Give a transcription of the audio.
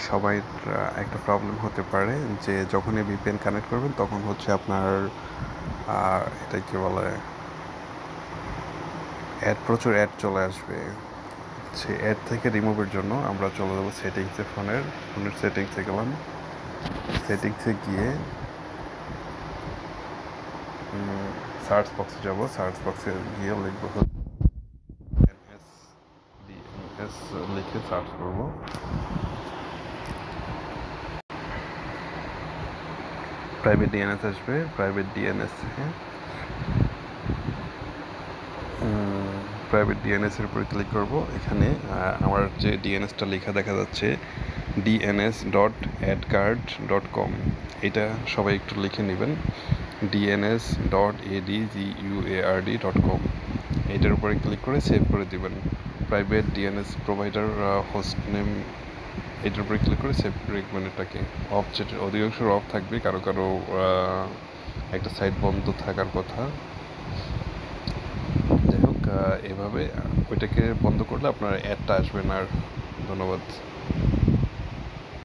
সবাই একটা প্রবলেম হতে পারে যে যখনই ভিপিএন কানেক্ট করবেন তখন হচ্ছে আপনার এটা কি বলে প্রচুর অ্যাড চলে আসবে। সেই অ্যাড থেকে রিমুভের জন্য আমরা চলে যাবো সেটিংসে, ফোনের সেটিংসে গেলাম। সেটিংসে গিয়ে সার্চ বক্সে যাব। সার্চ বক্সে গিয়ে লিখবো ডিএনএস ডিএনএস লিখে সার্চ করব। প্রাইভেট ডিএনএস আসবে। প্রাইভেট ডিএনএস থেকে প্রাইভেট ডিএনএসের উপরে ক্লিক করব। এখানে আমার যে ডিএনএসটা লেখা দেখা যাচ্ছে dns.adcard.com, এটা সবাই একটু লিখে নেবেন। dns.adguard.com, এটার উপরে ক্লিক করে সেভ করে দিবেন। Private DNS provider host name, এটার উপরে ক্লিক করে সেভ করে রাখবেন। এটাকে অফ, যেটা অধিকাংশ অফ থাকবে, কারো কারো একটা সাইট বন্ধ থাকার কথা। যাই হোক, এভাবে ওইটাকে বন্ধ করলে আপনার অ্যাডটা আসবে না। আর ধন্যবাদ।